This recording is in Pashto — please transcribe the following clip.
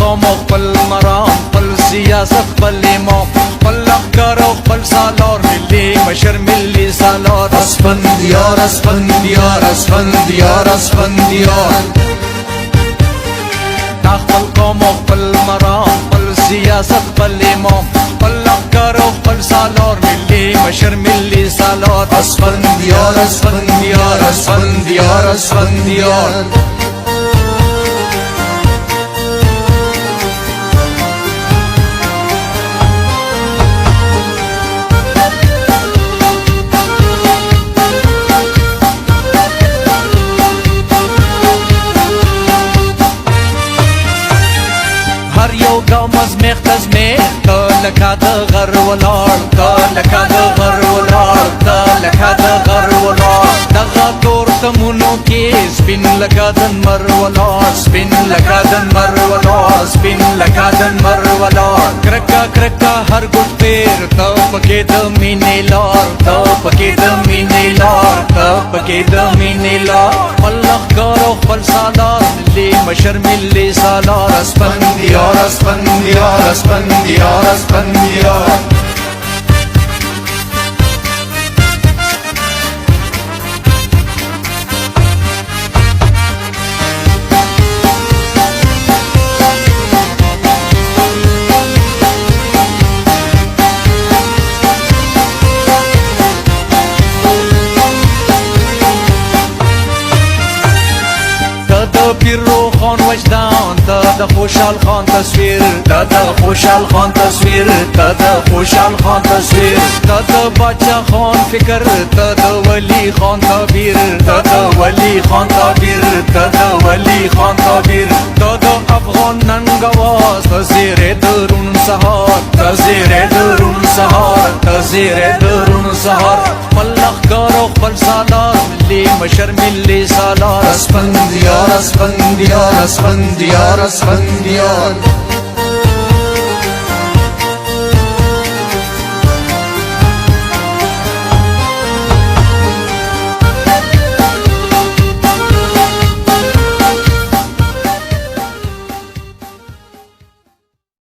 قوم او خپل مرام خپل سیاست خپل امام خپل لښکر او خپل سالار ملي مشر ملي سالار اسفندیار اسفندیار اسفندیار اسفندیار دا خپل قوم او خپل مرام خپل سیاست خپل امام خپل لښکر او خپل سالار ملي مشر ملي سالار اسفندیار اسفندیار اسفندیار اسفندیار هر یو ګام ازمیخ تزمیخ ته لکه د غر ولاړ ته لکه د غر ولاړ ته لکه د غر ولاړ دغه تور تمونو کې سپین لکه د لمر ولاړ سپین لکه د لمر ولاړ سپین لکه د لمر ولاړ کرکه کرکه هر ګوټ تیر ته پکې د مینې لار ته پکې د مینې لار ته پکې د مینې لار خپل لښکر او خپل سالار ملي مشر ملي سالار اسفندیار اسفندیار اسفندیار اسفندیار پیر روخان وجدان ته د خوشحال خان تصویر ته د خوشحال خان تصویر ته د خوشحال خان تصویر ته د باچا خان فکر ته د ولی خان تعبیر ته د ولی خان تعبیر ته د ولی خان تعبیر ته د افغان ننګواز ته زیرې درون سهار ته زیرې درون سهار ته زیرې درون سهار خپل لښکر او خپل سالار ملي مشر ملي سالار اسفندیار اسفندیار اسفندیار اسفندیار